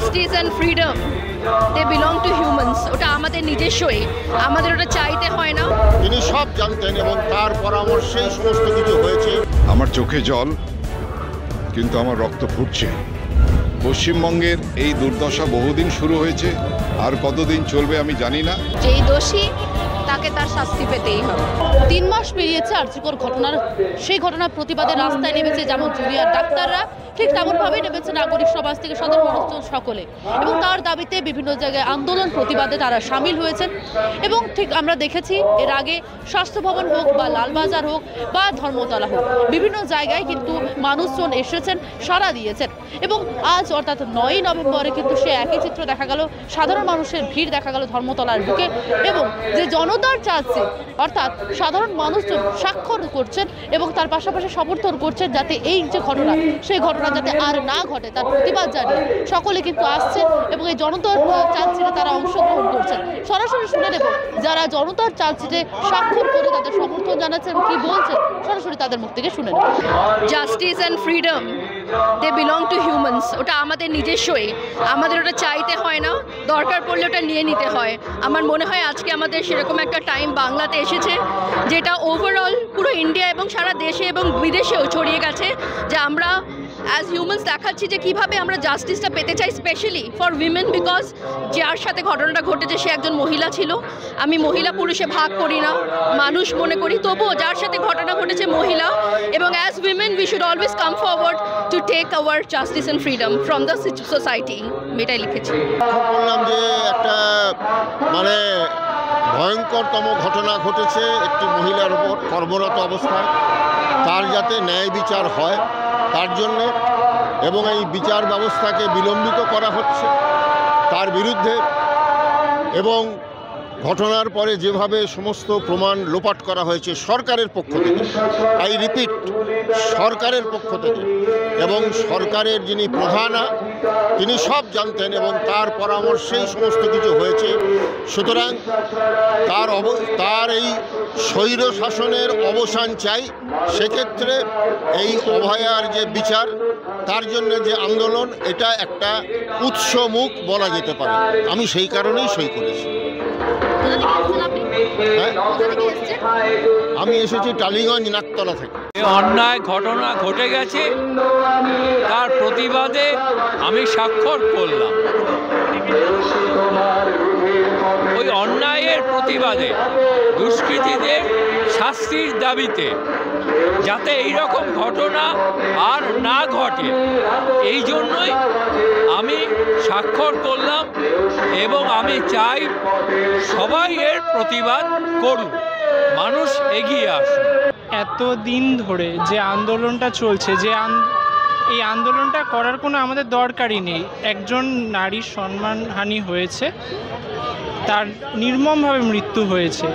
Justice and freedom they belong to humans, ওটা আমাদের নিজস্বই, আমাদের ওটা চাইতে হয় না। তিনি সব জানতেন এবং তার পরামর্শেই সমস্ত কিছু হয়েছে। আমার চোখে জল, কিন্তু আমার রক্ত ফুটছে। পশ্চিমবঙ্গের এই দুর্দশা বহুদিন শুরু হয়েছে, আর কতদিন চলবে আমি জানি না। যেই দোষী তাকে তার শাস্তি পেতেই হবে। 3 মাস পেরিয়েছে আরজিকর ঘটনার, সেই ঘটনার প্রতিবাদে রাস্তায় নেমেছে যেমন জুনিয়র ডাক্তাররা, ঠিক তেমনভাবেই নেমেছে নাগরিক সমাজ থেকে সাধারণ মানুষজন সকলে, এবং তার দাবিতে বিভিন্ন জায়গায় আন্দোলন প্রতিবাদে তারা সামিল হয়েছেন। এবং ঠিক আমরা দেখেছি এর আগে স্বাস্থ্য ভবন হোক বা লালবাজার হোক বা ধর্মতলা হোক, বিভিন্ন জায়গায় কিন্তু মানুষজন এসেছেন, সাড়া দিয়েছেন। এবং আজ অর্থাৎ 9ই নভেম্বরে কিন্তু সে একই চিত্র দেখা গেল, সাধারণ মানুষের ভিড় দেখা গেল ধর্মতলার বুকে, এবং যে জনতার চাচ্ছে অর্থাৎ সাধারণ মানুষজন স্বাক্ষর করছেন এবং তার পাশাপাশি সমর্থন করছেন যাতে এই যে ঘটনা, সেই ঘটনা যাতে আর না ঘটে তার প্রতিবাদ জানিয়ে সকলে কিন্তু আসছেন এবং এই জনতার চার্জশিটে তারা অংশগ্রহণ করছেন। সরাসরি শুনে নেব যারা জনতার চার্জশিটে স্বাক্ষর করে তাদের সমর্থন জানাচ্ছেন কি বলছেন, সরাসরি তাদের মুখ থেকে শুনে নেব। Justice and freedom they belong to humans, ওটা আমাদের নিজস্বই, আমাদের ওটা চাইতে হয় না, দরকার পড়লে ওটা নিয়ে নিতে হয়। আমার মনে হয় আজকে আমাদের সেরকম একটা টাইম বাংলাতে এসেছে যেটা ওভারঅল পুরো ইন্ডিয়া এবং সারা দেশে এবং বিদেশেও ছড়িয়ে গেছে, যে আমরা অ্যাজ হিউম্যানস দেখাচ্ছি যে কীভাবে আমরা জাস্টিসটা পেতে চাই, স্পেশালি ফর উইমেন, বিকজ যার সাথে ঘটনাটা ঘটেছে সে একজন মহিলা ছিল। আমি মহিলা পুরুষে ভাগ করি না, মানুষ মনে করি, তবুও যার সাথে ঘটনা ঘটেছে মহিলা, এবং as women we should always come forward to take our justice and freedom from the society. এটাই লিখেছি। বললাম যে একটা মানে ভয়ঙ্করতম ঘটনা ঘটেছে একটি মহিলার উপর কর্মরত অবস্থায়, তার যাতে ন্যায় বিচার হয় তার জন্যে, এবং এই বিচার ব্যবস্থাকে বিলম্বিত করা হচ্ছে তার বিরুদ্ধে, এবং ঘটনার পরে যেভাবে সমস্ত প্রমাণ লোপাট করা হয়েছে সরকারের পক্ষ থেকে, আই রিপিট সরকারের পক্ষ থেকে, এবং সরকারের যিনি প্রধান তিনি সব জানতেন এবং তার পরামর্শেই সমস্ত কিছু হয়েছে। সুতরাং তার এই স্বৈর শাসনের অবসান চাই। সেক্ষেত্রে এই অভয়ার যে বিচার, তার জন্য যে আন্দোলন, এটা একটা উৎসমুখ বলা যেতে পারে। আমি সেই কারণেই সই করেছি। আমি এসেছি টালিগঞ্জ নাকতলা থেকে। অন্যায় ঘটনা ঘটে গেছে, তার প্রতিবাদে আমি স্বাক্ষর করলাম। ওই অন্যায়ের প্রতিবাদে, দুষ্কৃতীদের শাস্তির দাবিতে, যাতে এই রকম ঘটনা আর না ঘটে, এই জন্যই আমি স্বাক্ষর করলাম। এবং আমি চাই সবাই এর প্রতিবাদ করুন, মানুষ এগিয়ে আসুন। এতদিন ধরে যে আন্দোলনটা চলছে, এই আন্দোলনটা করার কোনো আমাদের দরকারই নেই। একজন নারীর সম্মানহানি হয়েছে, তার নির্মমভাবে মৃত্যু হয়েছে,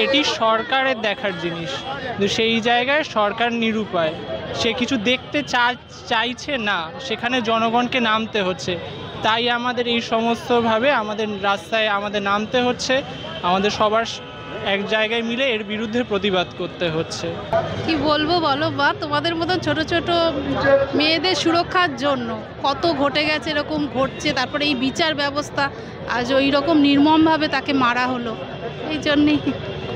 এটি সরকারের দেখার জিনিস, কিন্তু সেই জায়গায় সরকার নিরুপায়, সে কিছু দেখতে চাইছে না, সেখানে জনগণকে নামতে হচ্ছে। তাই আমাদের এই সমস্তভাবে আমাদের রাস্তায় আমাদের নামতে হচ্ছে, আমাদের সবার এক জায়গায় মিলে এর বিরুদ্ধে প্রতিবাদ করতে হচ্ছে। কি বলবো বলো, বা তোমাদের মতন ছোট ছোট মেয়েদের সুরক্ষার জন্য কত ঘটে গেছে, এরকম ঘটছে, তারপরে এই বিচার ব্যবস্থা আজ ওই রকম নির্মমভাবে তাকে মারা হলো, এই জন্যেই।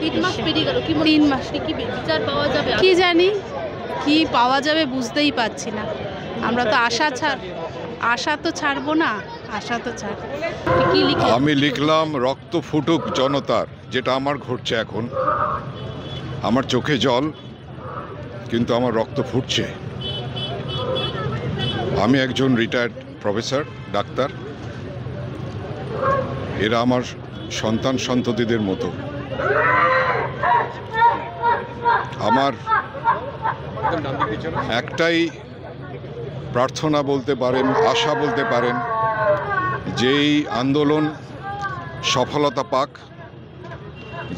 3 মাস পেরিয়ে গেল, কি 3 মাস কি বিচার পাওয়া যাবে? কি জানি কি পাওয়া যাবে বুঝতেই পারছি না। আমরা তো আশা তো ছাড়বো না, আশা তো ছাড়। কি লিখে? আমি লিখলাম রক্ত ফুটুক জনতার, যেটা আমার ঘটছে এখন। আমার চোখে জল, কিন্তু আমার রক্ত ফুটছে। আমি একজন রিটায়ার্ড প্রফেসর, ডাক্তার। এরা আমার সন্তান সন্ততিদের মতো। আমার একটাই প্রার্থনা বলতে পারেন, আশা বলতে পারেন, যে এই আন্দোলন সফলতা পাক,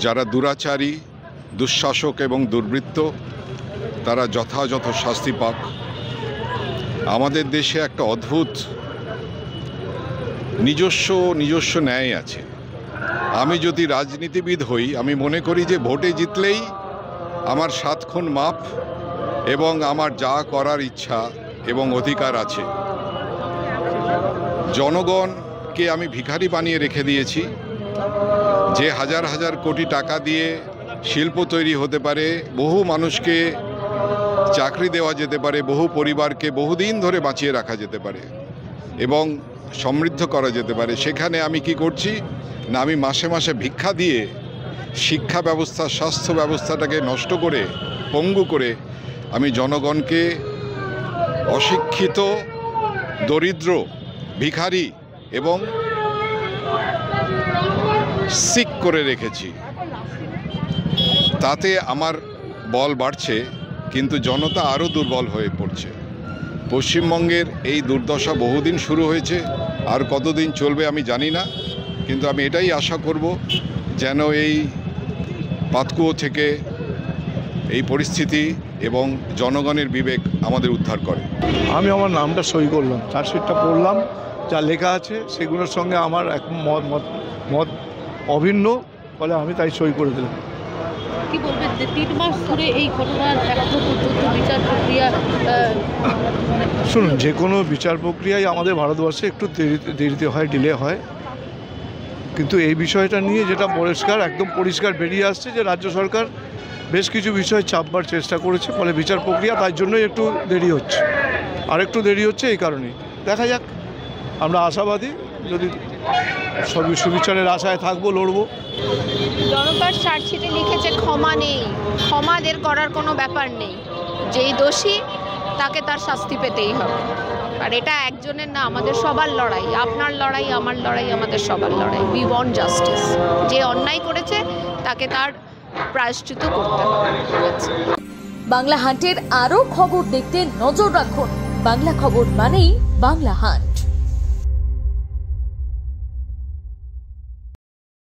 যারা দুরাচারী, দুঃশাসক এবং দুর্বৃত্ত, তারা যথাযথ শাস্তি পাক। আমাদের দেশে একটা অদ্ভুত নিজস্ব ন্যায় আছে। আমি যদি রাজনীতিবিদ হই, আমি মনে করি যে ভোটে জিতলেই আমার 7 খুন মাফ, এবং আমার যা করার ইচ্ছা এবং অধিকার আছে জনগণকে আমি ভিখারি বানিয়ে রেখে দিয়েছি। যে হাজার হাজার কোটি টাকা দিয়ে শিল্প তৈরি হতে পারে, বহু মানুষকে চাকরি দেওয়া যেতে পারে, বহু পরিবারকে বহুদিন ধরে বাঁচিয়ে রাখা যেতে পারে এবং সমৃদ্ধ করা যেতে পারে, সেখানে আমি কি করছি না, আমি মাসে মাসে ভিক্ষা দিয়ে শিক্ষা ব্যবস্থা, স্বাস্থ্য ব্যবস্থাটাকে নষ্ট করে, পঙ্গু করে আমি জনগণকে অশিক্ষিত, দরিদ্র, ভিখারি এবং সিক করে রেখেছি। তাতে আমার বল বাড়ছে, কিন্তু জনতা আরও দুর্বল হয়ে পড়ছে। পশ্চিমবঙ্গের এই দুর্দশা বহুদিন শুরু হয়েছে, আর কতদিন চলবে আমি জানি না, কিন্তু আমি এটাই আশা করব যেন এই পাতকুয়ো থেকে এই পরিস্থিতি এবং জনগণের বিবেক আমাদের উদ্ধার করে। আমি আমার নামটা সই করলাম, চার্জশিটটা পড়লাম, যা লেখা আছে সেগুলোর সঙ্গে আমার এক মত অভিন্ন, ফলে আমি তাই সই করে দিলাম। কি বলবেন যে 3 মাস ধরে এই ঘটনার এখনো পর্যন্ত বিচার প্রক্রিয়া? শুনুন, যে কোনো বিচার প্রক্রিয়াই আমাদের ভারতবর্ষে একটু দেরিতে হয়, ডিলে হয়, কিন্তু এই বিষয়টা নিয়ে যেটা একদম পরিষ্কার বেরিয়ে আসছে যে রাজ্য সরকার বেশ কিছু বিষয় চাপবার চেষ্টা করেছে, ফলে বিচার প্রক্রিয়া তার জন্যই একটু দেরি হচ্ছে, আর একটু দেরি হচ্ছে এই কারণেই। দেখা যাক, আমরা আশাবাদী, যদি সুবিচারের আশায় থাকবো, লড়বো। জনতার চার্জশিটে লিখেছে ক্ষমা নেই, ক্ষমাদের করার কোনো ব্যাপার নেই, যেই দোষী তাকে তার শাস্তি পেতেই হবে। আর এটা একজনের না, আমাদের সবার লড়াই, আপনার লড়াই, আমার লড়াই, আমাদের সবার লড়াই। We want justice. যে অন্যায় করেছে তাকে তার প্রায়শ্চিত্ত করতে হবে। বাংলা হান্টের আরও খবর দেখতে নজর রাখুন। বাংলা খবর মানেই বাংলা হান্ট।